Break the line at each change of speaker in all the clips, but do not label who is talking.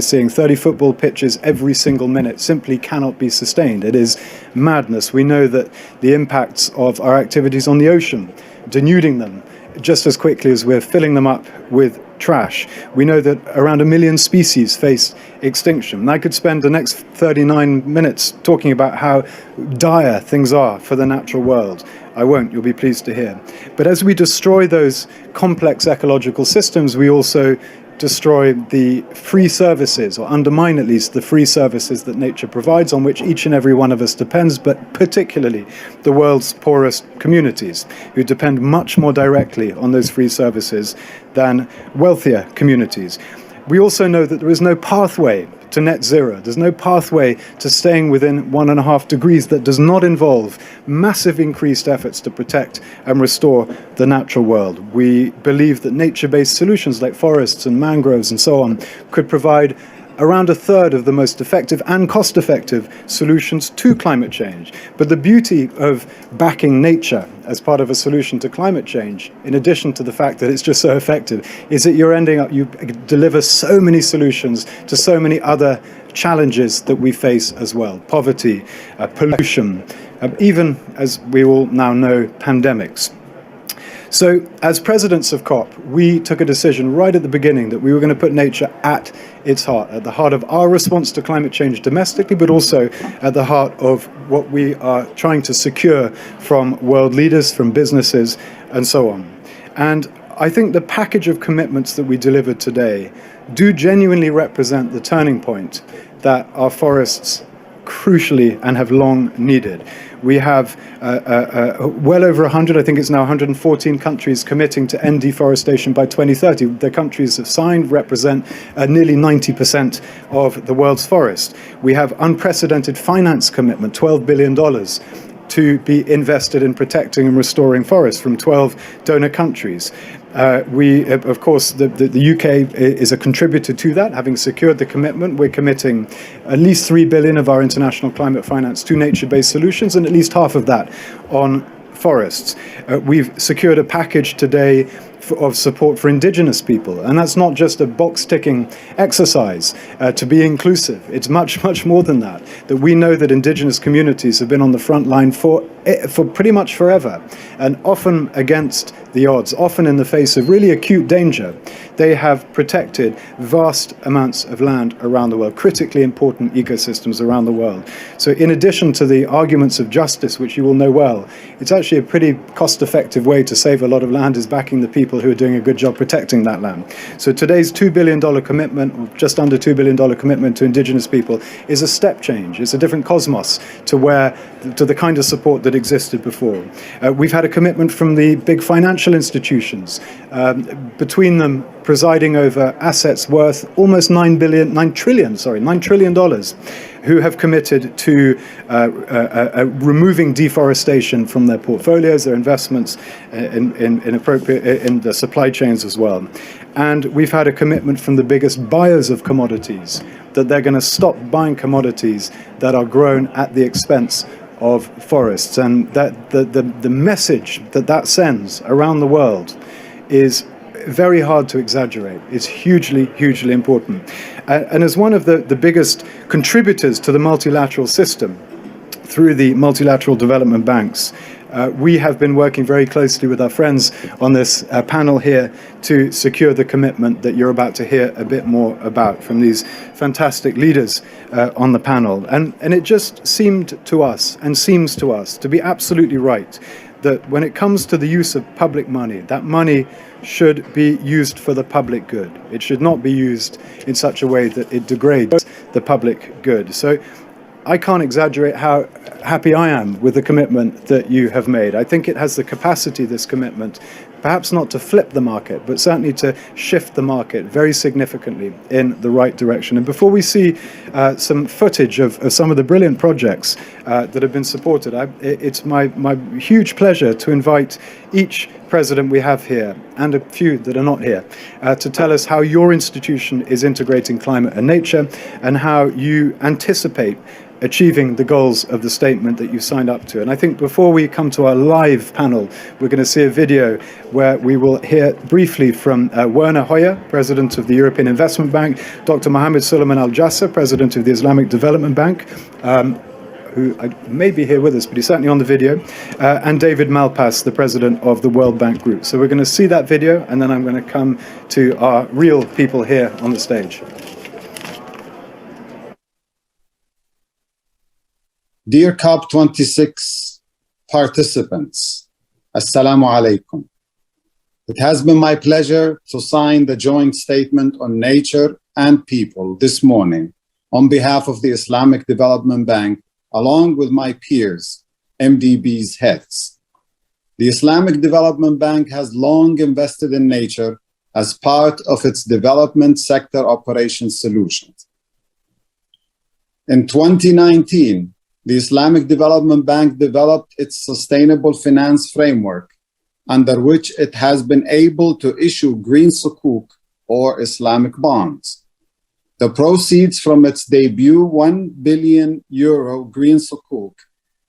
seeing 30 football pitches every single minute simply cannot be sustained. It is madness. We know that the impacts of our activities on the ocean, denuding them just as quickly as we're filling them up with trash. We know that around 1 million species face extinction. And I could spend the next 39 minutes talking about how dire things are for the natural world. I won't, you'll be pleased to hear. But as we destroy those complex ecological systems, we also destroy the free services, or undermine at least the free services that nature provides, on which each and every one of us depends, but particularly the world's poorest communities, who depend much more directly on those free services than wealthier communities. We also know that there is no pathway to net zero. There's no pathway to staying within 1.5 degrees that does not involve massive increased efforts to protect and restore the natural world. We believe that nature-based solutions like forests and mangroves and so on could provide around 1/3 of the most effective and cost-effective solutions to climate change. But the beauty of backing nature as part of a solution to climate change, in addition to the fact that it's just so effective, is that you deliver so many solutions to so many other challenges that we face as well. Poverty, pollution, even, as we all now know, pandemics. So, as presidents of COP, we took a decision right at the beginning that we were going to put nature at its heart, at the heart of our response to climate change domestically, but also at the heart of what we are trying to secure from world leaders, from businesses, and so on. And I think the package of commitments that we delivered today do genuinely represent the turning point that our forests crucially and have long needed. We have well over 100, I think it's now 114 countries committing to end deforestation by 2030. The countries have signed represent nearly 90% of the world's forest. We have unprecedented finance commitment, $12 billion to be invested in protecting and restoring forests from 12 donor countries. Of course, the UK is a contributor to that, having secured the commitment. We're committing at least $3 billion of our international climate finance to nature-based solutions, and at least half of that on forests. We've secured a package today of support for indigenous people, and that's not just a box-ticking exercise to be inclusive. It's much, much more than that. That we know that indigenous communities have been on the front line for pretty much forever, and often against the odds, often in the face of really acute danger. They have protected vast amounts of land around the world, critically important ecosystems around the world. So in addition to the arguments of justice, which you will know well, it's actually a pretty cost-effective way to save a lot of land, is backing the people who are doing a good job protecting that land. So today's $2 billion commitment, or just under $2 billion commitment to indigenous people, is a step change. It's a different cosmos to the kind of support that existed before. We've had a commitment from the big financial institutions, between them presiding over assets worth almost $9 trillion, who have committed to removing deforestation from their portfolios, their investments in the supply chains as well. And we've had a commitment from the biggest buyers of commodities that they're going to stop buying commodities that are grown at the expense of forests. And that the message that sends around the world is very hard to exaggerate. It's hugely, hugely important. And as one of the biggest contributors to the multilateral system through the multilateral development banks, we have been working very closely with our friends on this panel here to secure the commitment that you're about to hear a bit more about from these fantastic leaders on the panel. And it just seemed to us, and seems to us, to be absolutely right that when it comes to the use of public money, that money should be used for the public good. It should not be used in such a way that it degrades the public good. So I can't exaggerate how happy I am with the commitment that you have made. I think it has the capacity, this commitment, perhaps not to flip the market, but certainly to shift the market very significantly in the right direction. And before we see some footage of some of the brilliant projects that have been supported, it's my huge pleasure to invite each president we have here, and a few that are not here, to tell us how your institution is integrating climate and nature, and how you anticipate achieving the goals of the statement that you signed up to. And I think before we come to our live panel, we're going to see a video where we will hear briefly from Werner Hoyer, President of the European Investment Bank, Dr. Mohammed Suleiman Al-Jasser, President of the Islamic Development Bank, who may be here with us, but he's certainly on the video, and David Malpass, the President of the World Bank Group. So we're going to see that video, and then I'm going to come to our real people here on the stage.
Dear COP26 participants, Assalamu alaikum. It has been my pleasure to sign the joint statement on nature and people this morning on behalf of the Islamic Development Bank, along with my peers, MDB's heads. The Islamic Development Bank has long invested in nature as part of its development sector operations solutions. In 2019, the Islamic Development Bank developed its sustainable finance framework, under which it has been able to issue green sukuk or Islamic bonds. The proceeds from its debut €1 billion green sukuk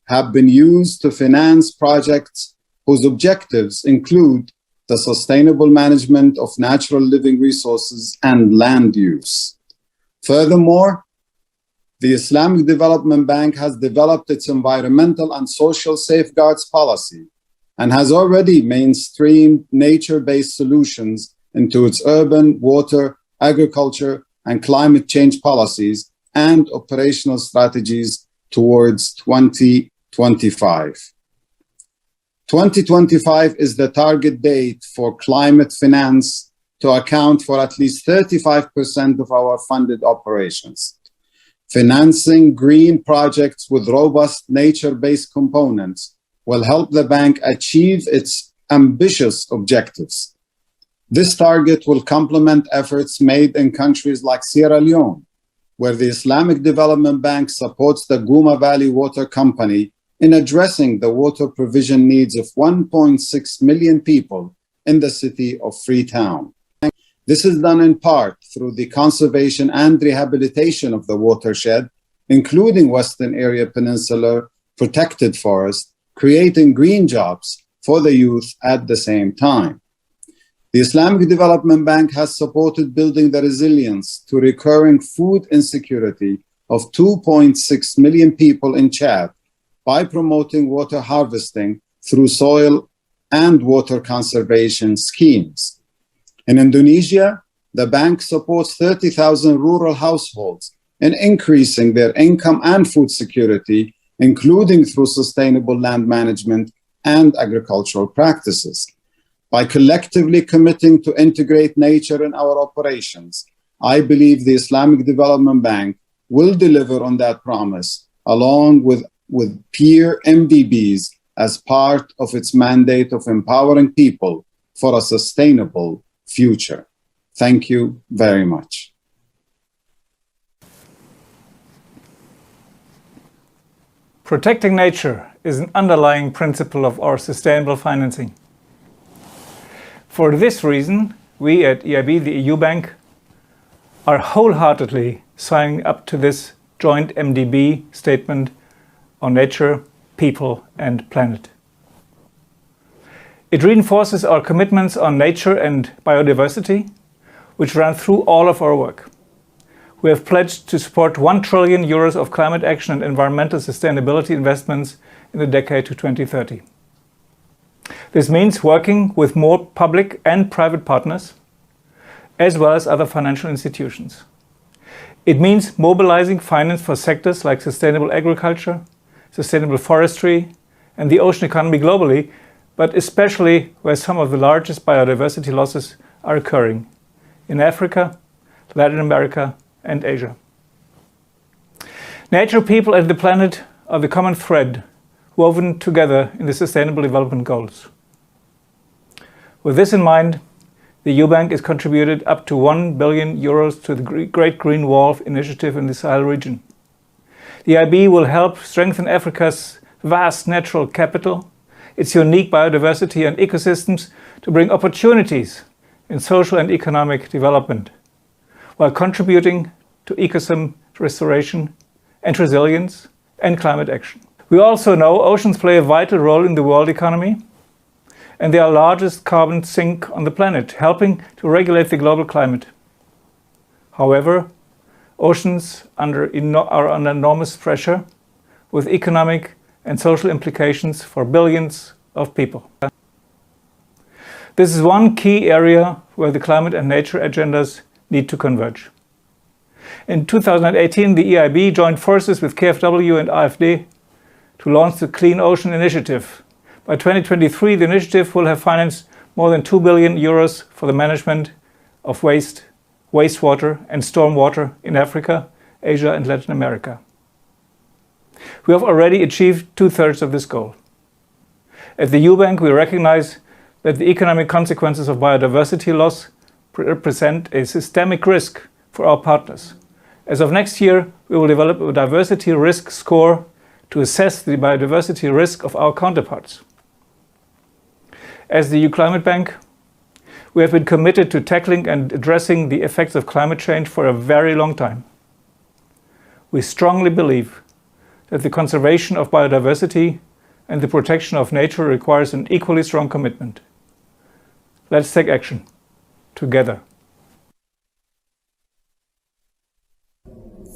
have been used to finance projects whose objectives include the sustainable management of natural living resources and land use. Furthermore, the Islamic Development Bank has developed its environmental and social safeguards policy and has already mainstreamed nature-based solutions into its urban, water, agriculture, and climate change policies and operational strategies towards 2025. 2025 is the target date for climate finance to account for at least 35% of our funded operations. Financing green projects with robust nature-based components will help the bank achieve its ambitious objectives. This target will complement efforts made in countries like Sierra Leone, where the Islamic Development Bank supports the Gouma Valley Water Company in addressing the water provision needs of 1.6 million people in the city of Freetown. This is done in part through the conservation and rehabilitation of the watershed, including Western Area Peninsula protected forest, creating green jobs for the youth at the same time. The Islamic Development Bank has supported building the resilience to recurring food insecurity of 2.6 million people in Chad by promoting water harvesting through soil and water conservation schemes. In Indonesia, the bank supports 30,000 rural households in increasing their income and food security, including through sustainable land management and agricultural practices. By collectively committing to integrate nature in our operations, I believe the Islamic Development Bank will deliver on that promise, along with peer MDBs as part of its mandate of empowering people for a sustainable future. Thank you very much.
Protecting nature is an underlying principle of our sustainable financing. For this reason, we at EIB, the EU Bank, are wholeheartedly signing up to this joint MDB statement on nature, people and planet. It reinforces our commitments on nature and biodiversity, which run through all of our work. We have pledged to support €1 trillion of climate action and environmental sustainability investments in the decade to 2030. This means working with more public and private partners, as well as other financial institutions. It means mobilizing finance for sectors like sustainable agriculture, sustainable forestry, and the ocean economy globally, but especially where some of the largest biodiversity losses are occurring, in Africa, Latin America, and Asia. Nature, people, and the planet are the common thread woven together in the Sustainable Development Goals. With this in mind, the EU Bank has contributed up to €1 billion to the Great Green Wall initiative in the Sahel region. The EIB will help strengthen Africa's vast natural capital, its unique biodiversity and ecosystems, to bring opportunities in social and economic development, while contributing to ecosystem restoration and resilience, and climate action. We also know oceans play a vital role in the world economy, and they are the largest carbon sink on the planet, helping to regulate the global climate. However, oceans are under enormous pressure, with economic and social implications for billions of people. This is one key area where the climate and nature agendas need to converge. In 2018, the EIB joined forces with KfW and AfD to launch the Clean Ocean Initiative. By 2023, the initiative will have financed more than 2 billion euros for the management of wastewater and stormwater in Africa, Asia and Latin America. We have already achieved 2/3 of this goal. At the Eubank, we recognize that the economic consequences of biodiversity loss represent a systemic risk for our partners. As of next year, we will develop a diversity risk score to assess the biodiversity risk of our counterparts. As the EU Climate Bank, we have been committed to tackling and addressing the effects of climate change for a very long time. We strongly believe that the conservation of biodiversity and the protection of nature requires an equally strong commitment. Let's take action together.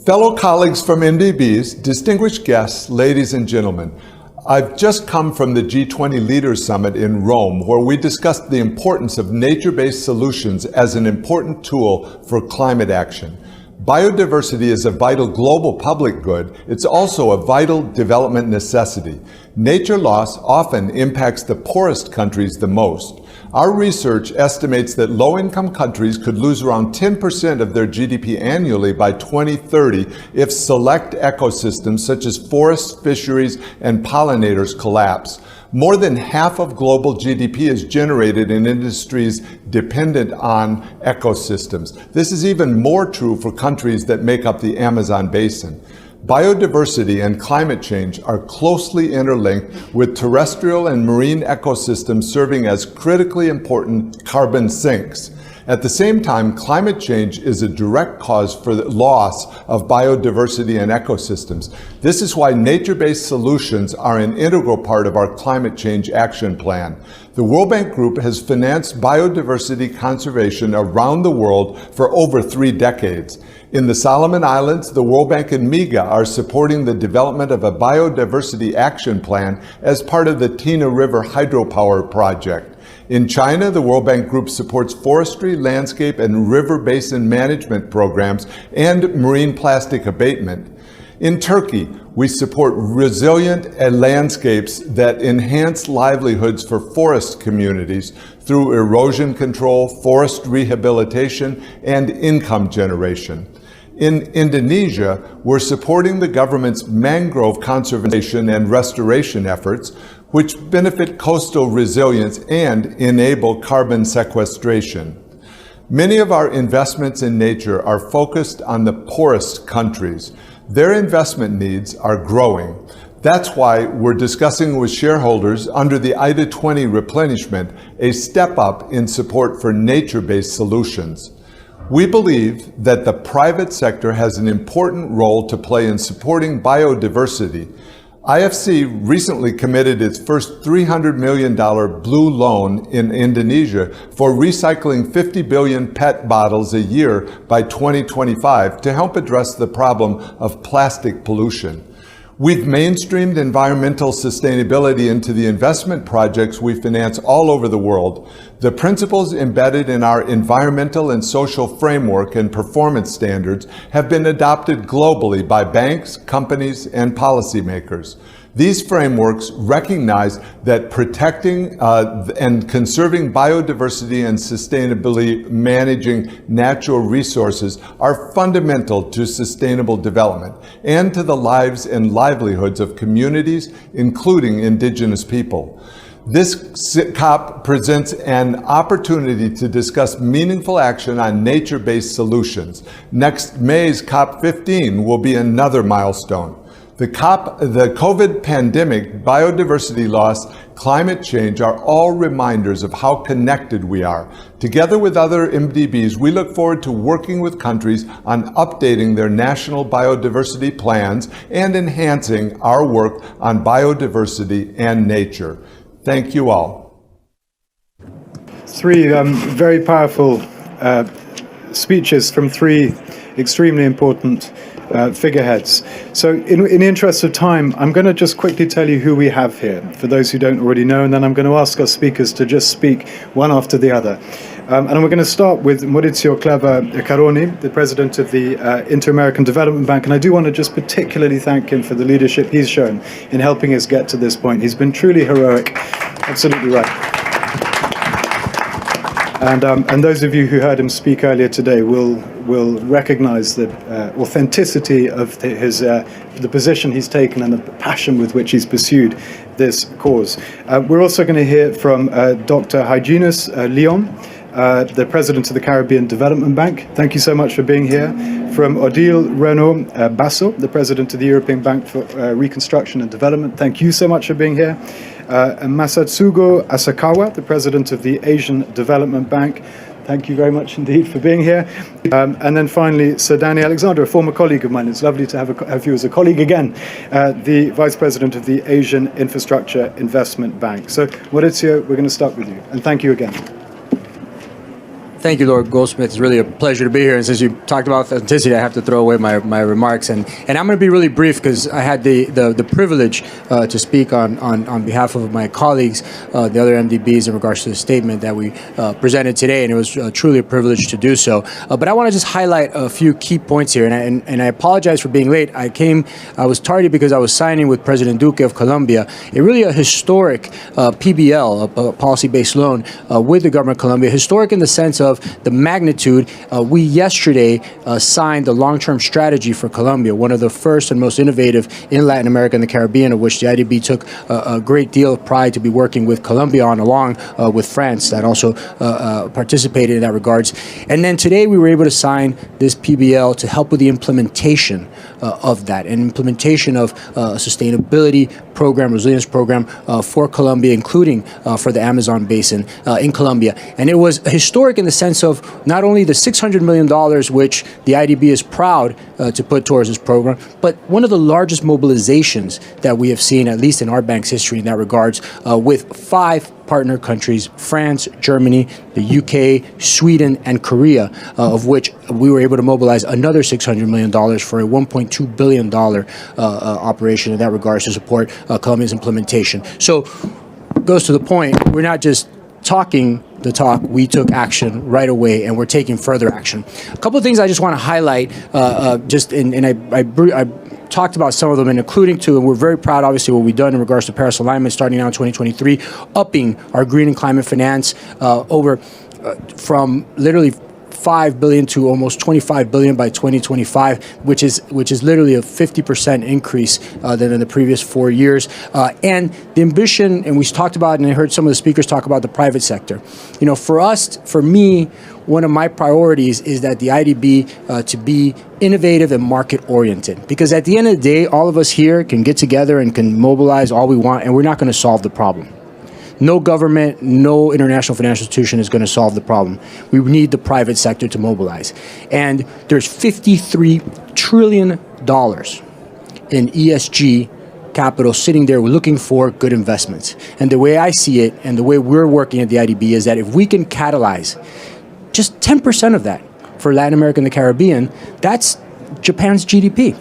Fellow colleagues from MDBs, distinguished guests, ladies and gentlemen, I've just come from the G20 Leaders Summit in Rome, where we discussed the importance of nature-based solutions as an important tool for climate action. Biodiversity is a vital global public good. It's also a vital development necessity. Nature loss often impacts the poorest countries the most. Our research estimates that low-income countries could lose around 10% of their GDP annually by 2030 if select ecosystems such as forests, fisheries, and pollinators collapse. More than half of global GDP is generated in industries dependent on ecosystems. This is even more true for countries that make up the Amazon basin. Biodiversity and climate change are closely interlinked, with terrestrial and marine ecosystems serving as critically important carbon sinks. At the same time, climate change is a direct cause for the loss of biodiversity and ecosystems. This is why nature-based solutions are an integral part of our climate change action plan. The World Bank Group has financed biodiversity conservation around the world for over 3 decades. In the Solomon Islands, the World Bank and MIGA are supporting the development of a biodiversity action plan as part of the Tina River hydropower project. In China, the World Bank Group supports forestry, landscape, and river basin management programs and marine plastic abatement. In Turkey, we support resilient landscapes that enhance livelihoods for forest communities through erosion control, forest rehabilitation, and income generation. In Indonesia, we're supporting the government's mangrove conservation and restoration efforts, which benefit coastal resilience and enable carbon sequestration. Many of our investments in nature are focused on the poorest countries. Their investment needs are growing. That's why we're discussing with shareholders under the IDA 20 replenishment a step up in support for nature-based solutions. We believe that the private sector has an important role to play in supporting biodiversity. IFC recently committed its first $300 million blue loan in Indonesia for recycling 50 billion PET bottles a year by 2025 to help address the problem of plastic pollution. We've mainstreamed environmental sustainability into the investment projects we finance all over the world. The principles embedded in our environmental and social framework and performance standards have been adopted globally by banks, companies, and policymakers. These frameworks recognize that protecting and conserving biodiversity and sustainably managing natural resources are fundamental to sustainable development and to the lives and livelihoods of communities, including indigenous people. This COP presents an opportunity to discuss meaningful action on nature-based solutions. Next May's COP15 will be another milestone. The COVID pandemic, biodiversity loss, climate change are all reminders of how connected we are. Together with other MDBs, we look forward to working with countries on updating their national biodiversity plans and enhancing our work on biodiversity and nature. Thank you all.
Three very powerful speeches from three extremely important figureheads. So in the interest of time, I'm going to just quickly tell you who we have here, for those who don't already know, and then I'm going to ask our speakers to just speak one after the other. And we're going to start with Maurizio Caroni, the president of the Inter-American Development Bank, and I do want to just particularly thank him for the leadership he's shown in helping us get to this point. He's been truly heroic. Absolutely right. And those of you who heard him speak earlier today will recognize the authenticity of the position he's taken and the passion with which he's pursued this cause. We're also going to hear from Dr. Hyginus Leon, the president of the Caribbean Development Bank. Thank you so much for being here. From Odile Renaud Basso, the president of the European Bank for Reconstruction and Development. Thank you so much for being here. Masatsugo Asakawa, the president of the Asian Development Bank. Thank you very much indeed for being here. And then finally, Sir Danny Alexander, a former colleague of mine. It's lovely to have you as a colleague again, the vice president of the Asian Infrastructure Investment Bank. So, Maurizio, we're going to start with you. And thank you again.
Thank you, Lord Goldsmith. It's really a pleasure to be here. And since you talked about authenticity, I have to throw away my remarks. And I'm going to be really brief because I had the privilege to speak on behalf of my colleagues, the other MDBs, in regards to the statement that we presented today. And it was truly a privilege to do so. But I want to just highlight a few key points here. And I apologize for being late. I was tardy because I was signing with President Duque of Colombia a historic PBL, a policy-based loan with the government of Colombia. Historic in the sense of the magnitude. We yesterday signed the long-term strategy for Colombia, one of the first and most innovative in Latin America and the Caribbean, of which the IDB took a great deal of pride to be working with Colombia on, along with France, that also participated in that regards. And then today we were able to sign this PBL to help with the implementation of that, and implementation of a sustainability program, resilience program for Colombia, including for the Amazon basin in Colombia. And it was historic in the sense of not only the $600 million, which the IDB is proud to put towards this program, but one of the largest mobilizations that we have seen, at least in our bank's history in that regards, with 5 partner countries, France, Germany, the UK, Sweden, and Korea, of which we were able to mobilize another $600 million for a $1.2 billion operation in that regards to support Colombia's implementation. So, goes to the point, we're not just talking the talk, we took action right away, and we're taking further action. A couple of things I just want to highlight, I talked about some of them, and including and we're very proud, obviously, what we've done in regards to Paris alignment starting now in 2023, upping our green and climate finance from literally $5 billion to almost $25 billion by 2025, which is literally a 50% increase than in the previous 4 years. And the ambition, and we talked about, and I heard some of the speakers talk about the private sector. You know, for me, one of my priorities is that the IDB to be innovative and market-oriented. Because at the end of the day, all of us here can get together and can mobilize all we want, and we're not going to solve the problem. No government, no international financial institution is going to solve the problem. We need the private sector to mobilize. And there's $53 trillion in ESG capital sitting there looking for good investments. And the way I see it, and the way we're working at the IDB, is that if we can catalyze just 10% of that for Latin America and the Caribbean, that's Japan's GDP.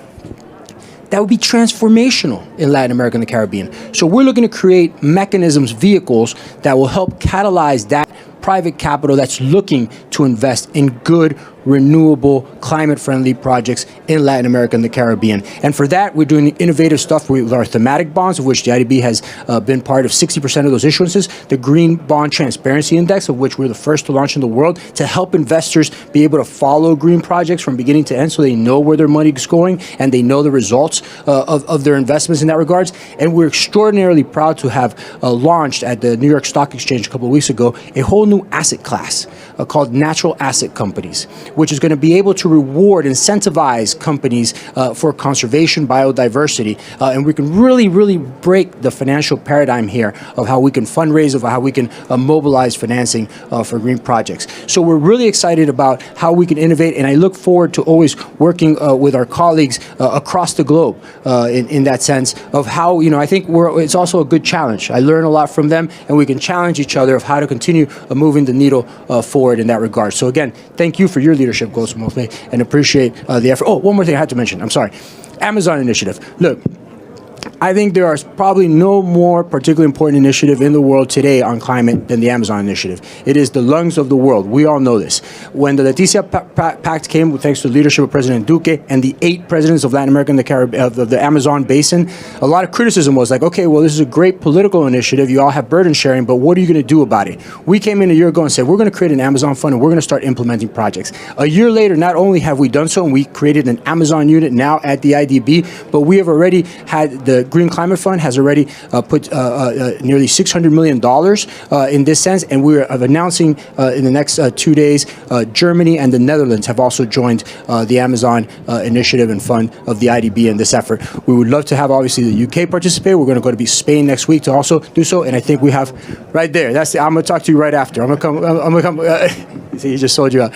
That would be transformational in Latin America and the Caribbean. So we're looking to create mechanisms, vehicles that will help catalyze that private capital that's looking to invest in good, renewable, climate-friendly projects in Latin America and the Caribbean. And for that, we're doing innovative stuff with our thematic bonds, of which the IDB has been part of 60% of those issuances, the Green Bond Transparency Index, of which we're the first to launch in the world, to help investors be able to follow green projects from beginning to end so they know where their money is going and they know the results of their investments in that regards. And we're extraordinarily proud to have launched at the New York Stock Exchange a couple of weeks ago a whole new asset class called natural asset companies, which is going to be able to reward, incentivize companies for conservation, biodiversity, and we can really break the financial paradigm here of how we can fundraise, of how we can mobilize financing for green projects. So we're really excited about how we can innovate, and I look forward to always working with our colleagues across the globe in that sense of how, I think it's also a good challenge. I learn a lot from them, and we can challenge each other of how to continue moving the needle forward in that regard. So again, thank you for your leadership, Gosumothe, and appreciate the effort. Oh, one more thing I had to mention. I'm sorry. Amazon initiative. Look, I think there is probably no more particularly important initiative in the world today on climate than the Amazon initiative. It is the lungs of the world. We all know this. When the Leticia Pact came, thanks to the leadership of President Duque and the 8 presidents of Latin America and the Amazon basin, a lot of criticism was like, okay, well, this is a great political initiative. You all have burden sharing, but what are you going to do about it? We came in a year ago and said, we're going to create an Amazon fund and we're going to start implementing projects. A year later, not only have we done so, and we created an Amazon unit now at the IDB, but we have already had the Green Climate Fund has already put nearly $600 million in this sense, and we're announcing in the next 2 days, Germany and the Netherlands have also joined the Amazon initiative and fund of the IDB in this effort. We would love to have, obviously, the UK participate. We're going to go to Spain next week to also do so, and I think we have right there. I'm going to talk to you right after. I'm going to come. See, he just sold you out.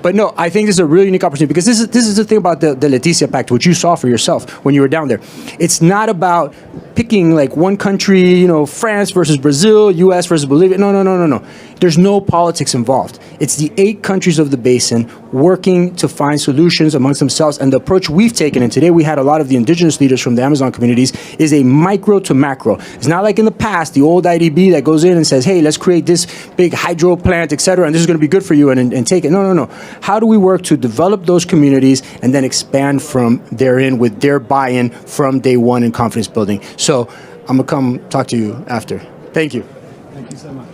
But no, I think this is a really unique opportunity because this is the thing about the Leticia Pact, which you saw for yourself when you were down there. It's not about picking like one country, France versus Brazil, US versus Bolivia. No. There's no politics involved. It's the 8 countries of the basin working to find solutions amongst themselves. And the approach we've taken, and today we had a lot of the indigenous leaders from the Amazon communities, is a micro to macro. It's not like in the past, the old IDB that goes in and says, hey, let's create this big hydro plant, etc., and this is going to be good for you, and take it. No. How do we work to develop those communities and then expand from therein with their buy-in from day one in confidence building? So I'm going to come talk to you after. Thank you.
Thank you so much.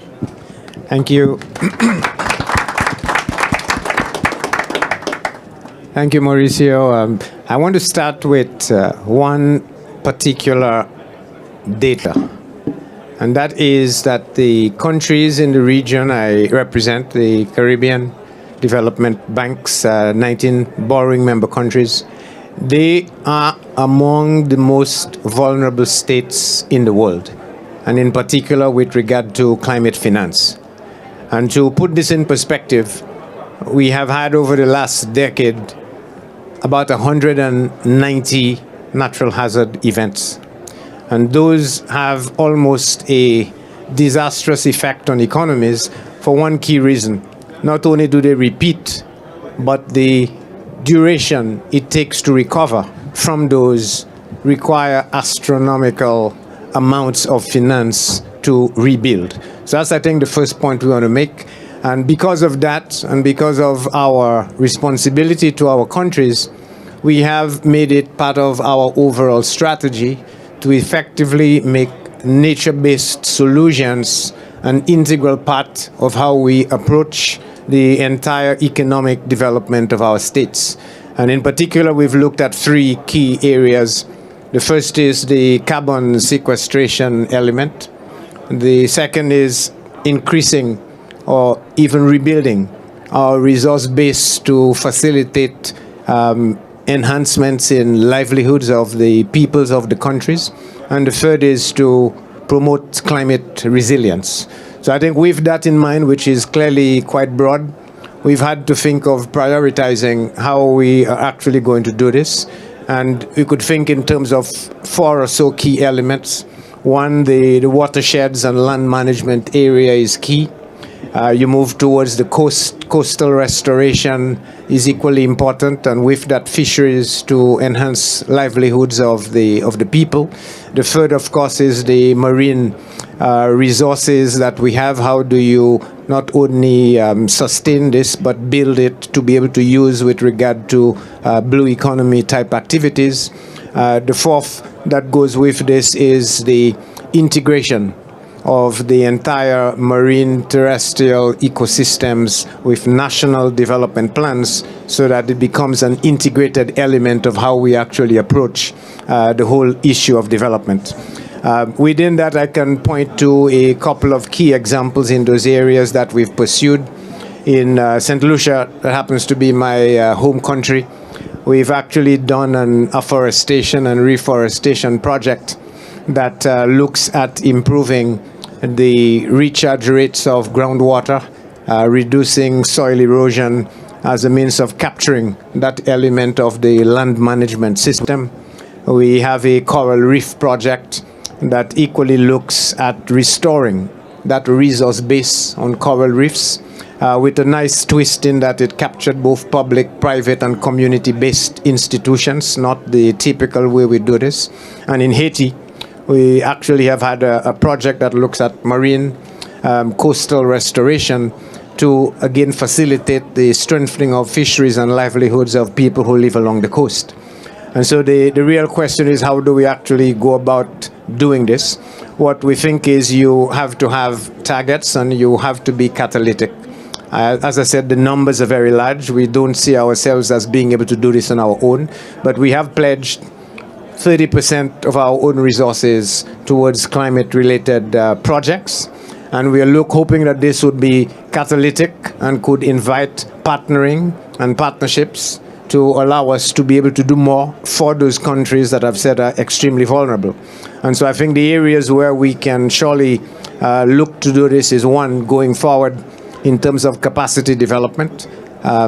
Thank you. Thank you, Mauricio. I want to start with one particular data, and that is that the countries in the region I represent, the Caribbean Development Bank's 19 borrowing member countries, they are among the most vulnerable states in the world, and in particular with regard to climate finance. And to put this in perspective, we have had over the last decade about 190 natural hazard events. And those have almost a disastrous effect on economies for one key reason. Not only do they repeat, but the duration it takes to recover from those require astronomical amounts of finance to rebuild. So that's, I think, the first point we want to make. And because of that, and because of our responsibility to our countries, we have made it part of our overall strategy to effectively make nature-based solutions an integral part of how we approach the entire economic development of our states. And in particular, we've looked at 3 key areas. The first is the carbon sequestration element. The second is increasing or even rebuilding our resource base to facilitate enhancements in livelihoods of the peoples of the countries. And the third is to promote climate resilience. So I think with that in mind, which is clearly quite broad, we've had to think of prioritizing how we are actually going to do this. And we could think in terms of 4 or so key elements. One, the watersheds and land management area is key. You move towards the coastal restoration is equally important, and with that, fisheries to enhance livelihoods of the people. The third, of course, is the marine resources that we have. How do you not only sustain this, but build it to be able to use with regard to blue economy type activities? The fourth that goes with this is the integration of the entire marine terrestrial ecosystems with national development plans so that it becomes an integrated element of how we actually approach the whole issue of development. Within that, I can point to a couple of key examples in those areas that we've pursued. in St. Lucia, that happens to be my home country. We've actually done an afforestation and reforestation project that looks at improving the recharge rates of groundwater, reducing soil erosion as a means of capturing that element of the land management system. We have a coral reef project that equally looks at restoring that resource base on coral reefs with a nice twist in that it captured both public, private, and community-based institutions, not the typical way we do this. And in Haiti, we actually have had a project that looks at marine coastal restoration to, again, facilitate the strengthening of fisheries and livelihoods of people who live along the coast. And so the real question is, how do we actually go about doing this? What we think is you have to have targets and you have to be catalytic. As I said, the numbers are very large. We don't see ourselves as being able to do this on our own, but we have pledged 30% of our own resources towards climate-related projects. And we are hoping that this would be catalytic and could invite partnering and partnerships to allow us to be able to do more for those countries that I've said are extremely vulnerable. And so I think the areas where we can surely look to do this is, one, going forward in terms of capacity development,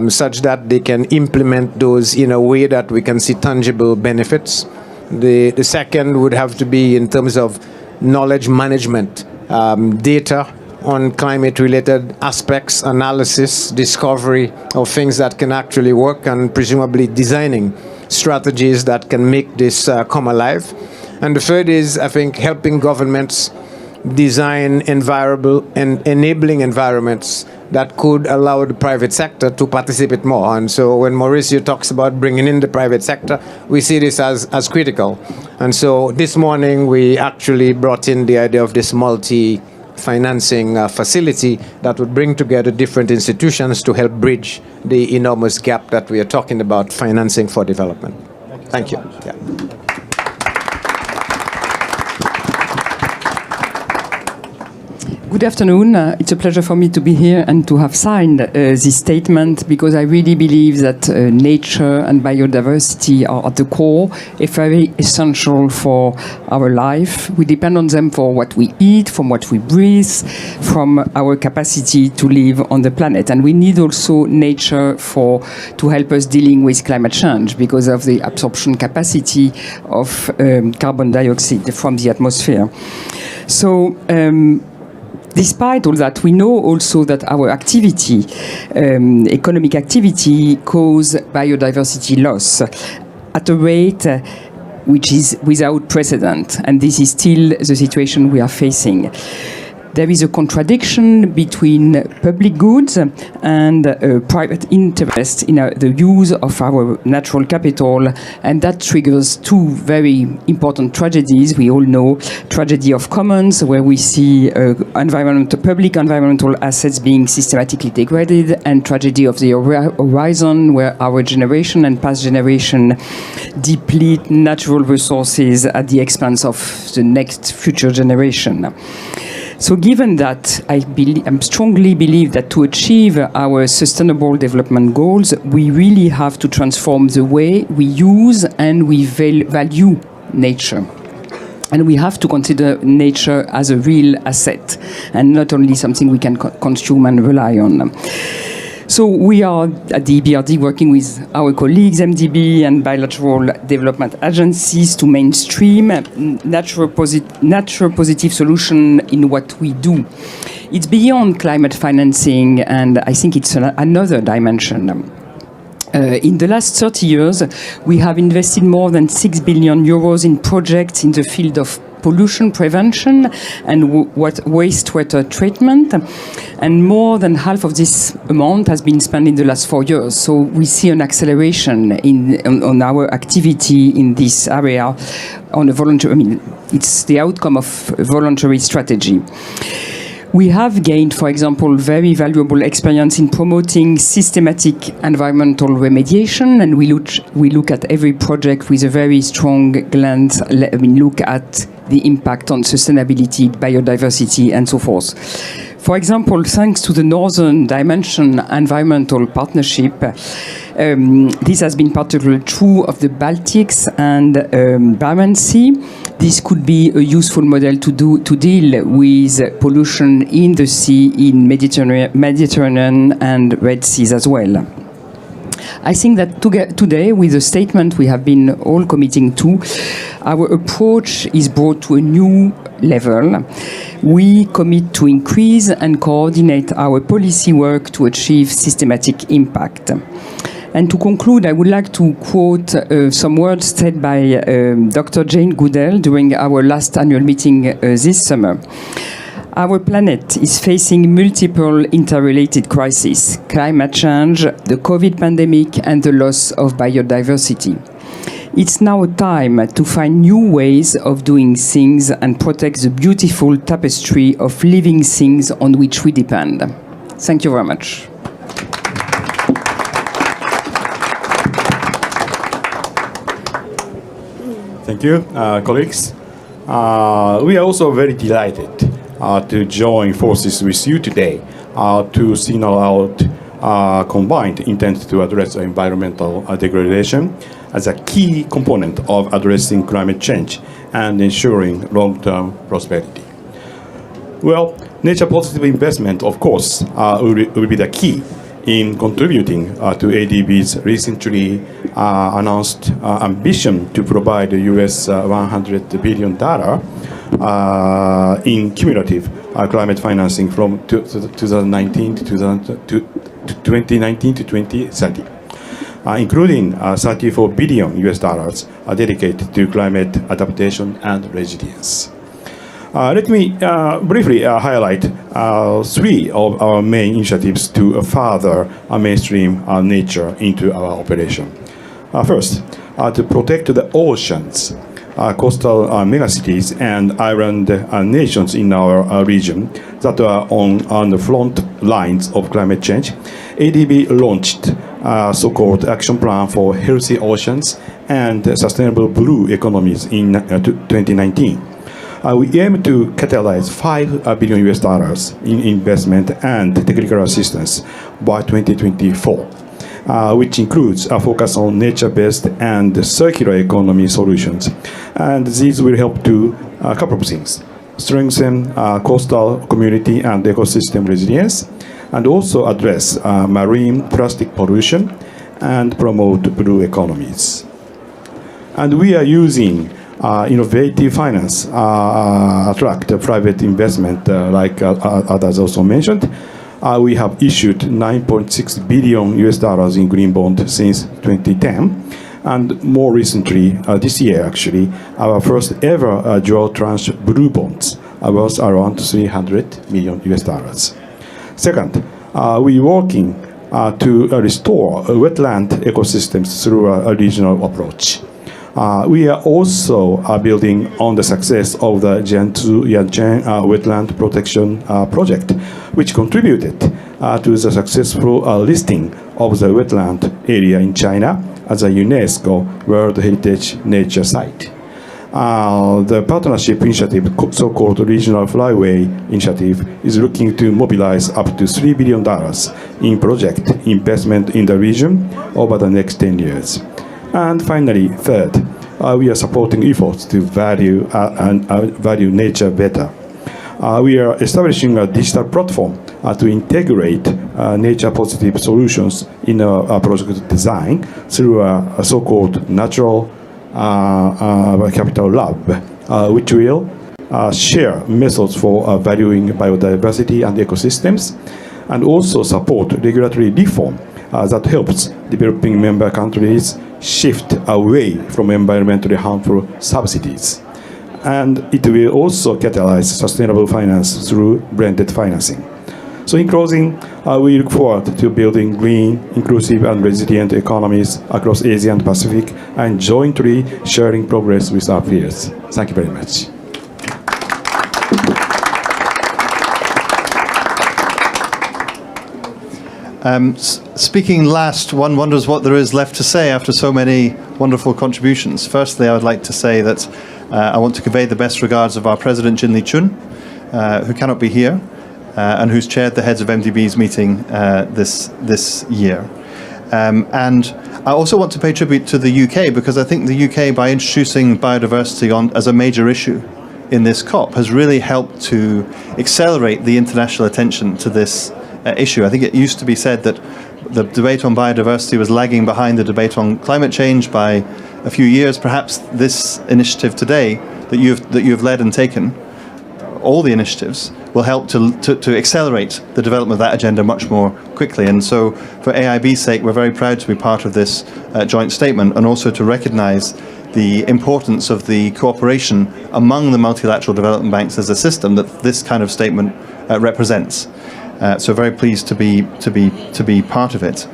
such that they can implement those in a way that we can see tangible benefits. The second would have to be in terms of knowledge management, data on climate-related aspects, analysis, discovery of things that can actually work, and presumably designing strategies that can make this come alive. And the third is, I think, helping governments design enabling environments that could allow the private sector to participate more. And so when Mauricio talks about bringing in the private sector, we see this as critical. And so this morning, we actually brought in the idea of this multi-financing facility that would bring together different institutions to help bridge the enormous gap that we are talking about financing for development. Thank you. Yeah.
Good afternoon. It's a pleasure for me to be here and to have signed this statement, because I really believe that nature and biodiversity are at the core, very essential for our life. We depend on them for what we eat, from what we breathe, from our capacity to live on the planet. And we need also nature to help us dealing with climate change, because of the absorption capacity of carbon dioxide from the atmosphere. So, despite all that, we know also that our activity, economic activity, causes biodiversity loss at a rate which is without precedent. And this is still the situation we are facing. There is a contradiction between public goods and private interest in the use of our natural capital, and that triggers two very important tragedies. We all know tragedy of commons, where we see public environmental assets being systematically degraded, and tragedy of the horizon, where our generation and past generation deplete natural resources at the expense of the next future generation. So given that, I strongly believe that to achieve our sustainable development goals, we really have to transform the way we use and we value nature. And we have to consider nature as a real asset and not only something we can consume and rely on. So we are at the EBRD working with our colleagues, MDB and bilateral development agencies, to mainstream natural positive solution in what we do. It's beyond climate financing, and I think it's another dimension. In the last 30 years, we have invested more than 6 billion euros in projects in the field of pollution prevention and wastewater treatment, and more than half of this amount has been spent in the last 4 years. So we see an acceleration on our activity in this area on a voluntary. It's the outcome of a voluntary strategy. We have gained, for example, very valuable experience in promoting systematic environmental remediation, and we look at every project with a very strong glance. Look at the impact on sustainability, biodiversity, and so forth. For example, thanks to the Northern Dimension Environmental Partnership, this has been particularly true of the Baltics and Barents Sea. This could be a useful model to deal with pollution in the sea, in Mediterranean and Red Seas as well. I think that today, with the statement we have been all committing to, our approach is brought to a new level. We commit to increase and coordinate our policy work to achieve systematic impact. And to conclude, I would like to quote some words said by Dr. Jane Goodall during our last annual meeting this summer. Our planet is facing multiple interrelated crises: climate change, the COVID pandemic, and the loss of biodiversity. It's now time to find new ways of doing things and protect the beautiful tapestry of living things on which we depend. Thank you very much.
Thank you, colleagues. We are also very delighted to join forces with you today to signal out combined intent to address environmental degradation as a key component of addressing climate change and ensuring long-term prosperity. Well, nature-positive investment, of course, will be the key in contributing to ADB's recently announced ambition to provide US $100 billion in cumulative climate financing from 2019 to 2030, including $34 billion US dollars dedicated to climate adaptation and resilience. Let me briefly highlight three of our main initiatives to further mainstream nature into our operation. First, to protect the oceans. Coastal megacities and island nations in our region that are on the front lines of climate change, ADB launched a so-called Action Plan for Healthy Oceans and Sustainable Blue Economies in 2019. We aim to catalyze $5 billion US dollars in investment and technical assistance by 2024. Which includes a focus on nature-based and circular economy solutions. And these will help to a couple of things: strengthen coastal community and ecosystem resilience, and also address marine plastic pollution and promote blue economies. And we are using innovative finance, attract private investment like others also mentioned. We have issued $9.6 billion US dollars in green bonds since 2010. And more recently, this year actually, our first ever dual tranche blue bonds was around $300 million US dollars. Second, we're working to restore wetland ecosystems through a regional approach. We are also building on the success of the Jiangsu Yancheng Wetland Protection Project, which contributed to the successful listing of the wetland area in China as a UNESCO World Heritage Nature Site. The partnership initiative, so-called Regional Flyway Initiative, is looking to mobilize up to $3 billion in project investment in the region over the next 10 years. And finally, third, we are supporting efforts to value nature better. We are establishing a digital platform to integrate nature-positive solutions in our project design through a so-called Natural Capital Lab, which will share methods for valuing biodiversity and ecosystems, and also support regulatory reform that helps developing member countries shift away from environmentally harmful subsidies. And it will also catalyze sustainable finance through blended financing. So in closing, we look forward to building green, inclusive and resilient economies across Asia and Pacific and jointly sharing progress with our peers. Thank you very much.
Speaking last, one wonders what there is left to say after so many wonderful contributions. Firstly, I would like to say that I want to convey the best regards of our President Jin Lichun, who cannot be here. and who's chaired the Heads of MDBs meeting this year. And I also want to pay tribute to the UK, because I think the UK, by introducing biodiversity as a major issue in this COP, has really helped to accelerate the international attention to this issue. I think it used to be said that the debate on biodiversity was lagging behind the debate on climate change by a few years. Perhaps this initiative today that you've led and taken, all the initiatives, will help to accelerate the development of that agenda much more quickly. And so for AIB's sake, we're very proud to be part of this joint statement, and also to recognise the importance of the cooperation among the multilateral development banks as a system that this kind of statement represents. So very pleased to be part of it.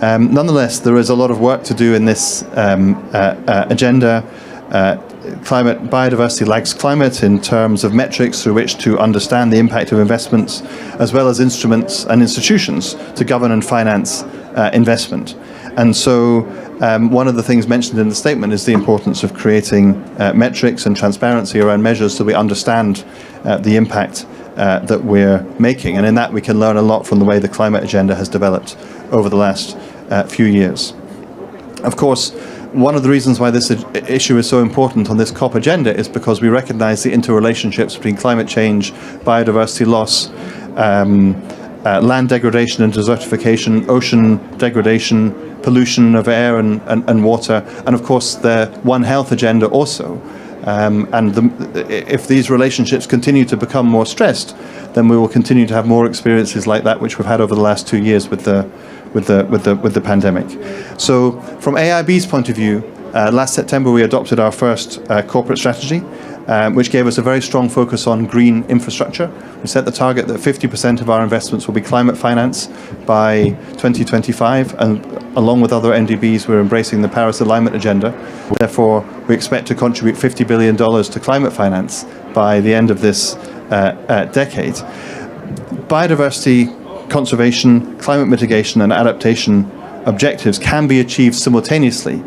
Nonetheless, there is a lot of work to do in this agenda. Biodiversity lags climate in terms of metrics through which to understand the impact of investments, as well as instruments and institutions to govern and finance investment. And so one of the things mentioned in the statement is the importance of creating metrics and transparency around measures so we understand the impact that we're making. And in that we can learn a lot from the way the climate agenda has developed over the last few years. Of course, one of the reasons why this issue is so important on this COP agenda is because we recognize the interrelationships between climate change, biodiversity loss, land degradation and desertification, ocean degradation, pollution of air and water, and of course the One Health agenda also. If these relationships continue to become more stressed, then we will continue to have more experiences like that which we've had over the last 2 years with the pandemic. So from AIB's point of view, last September we adopted our first corporate strategy, which gave us a very strong focus on green infrastructure. We set the target that 50% of our investments will be climate finance by 2025, and along with other NDBs, we're embracing the Paris Alignment Agenda. Therefore, we expect to contribute $50 billion to climate finance by the end of this decade. Biodiversity conservation, climate mitigation and adaptation objectives can be achieved simultaneously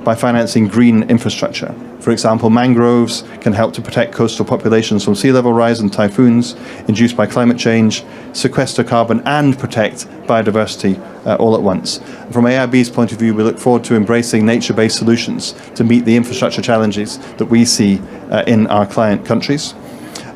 by financing green infrastructure. For example, mangroves can help to protect coastal populations from sea level rise and typhoons induced by climate change, sequester carbon and protect biodiversity all at once. From AIB's point of view, we look forward to embracing nature-based solutions to meet the infrastructure challenges that we see in our client countries.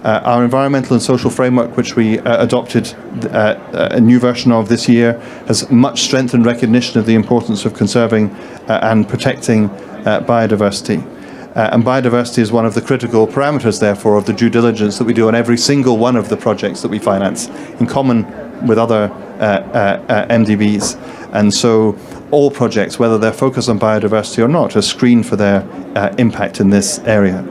Our environmental and social framework, which we adopted a new version of this year, has much strengthened recognition of the importance of conserving and protecting biodiversity. And biodiversity is one of the critical parameters, therefore, of the due diligence that we do on every single one of the projects that we finance, in common with other MDBs. And so all projects, whether they're focused on biodiversity or not, are screened for their impact in this area.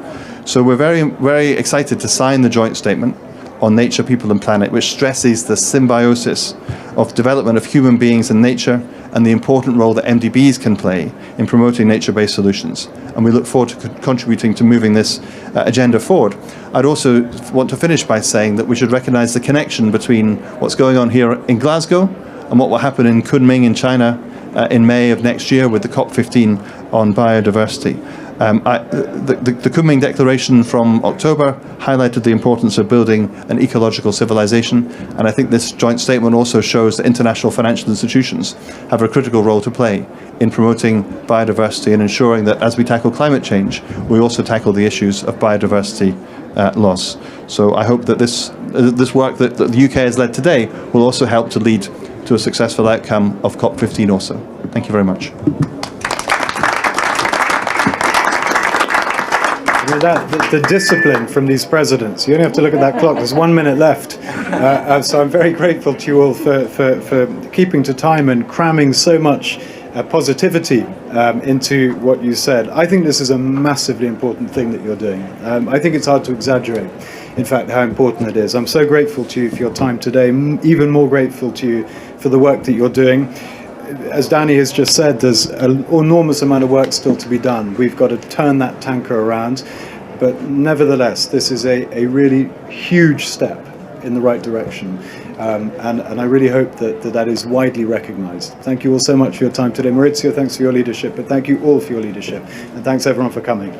So we're very, very excited to sign the joint statement on nature, people and planet, which stresses the symbiosis of development of human beings and nature and the important role that MDBs can play in promoting nature-based solutions. And we look forward to contributing to moving this agenda forward. I'd also want to finish by saying that we should recognize the connection between what's going on here in Glasgow and what will happen in Kunming in China in May of next year with the COP15 on biodiversity. The Kunming Declaration from October highlighted the importance of building an ecological civilization, and I think this joint statement also shows that international financial institutions have a critical role to play in promoting biodiversity and ensuring that as we tackle climate change, we also tackle the issues of biodiversity loss. So I hope that this work that the UK has led today will also help to lead to a successful outcome of COP15 also. Thank you very much.
The discipline from these presidents. You only have to look at that clock. There's 1 minute left. So I'm very grateful to you all for keeping to time and cramming so much positivity into what you said. I think this is a massively important thing that you're doing. I think it's hard to exaggerate, in fact, how important it is. I'm so grateful to you for your time today, even more grateful to you for the work that you're doing. As Danny has just said, there's an enormous amount of work still to be done. We've got to turn that tanker around. But nevertheless, this is a really huge step in the right direction. And I really hope that is widely recognized. Thank you all so much for your time today. Maurizio, thanks for your leadership. But thank you all for your leadership. And thanks everyone for coming.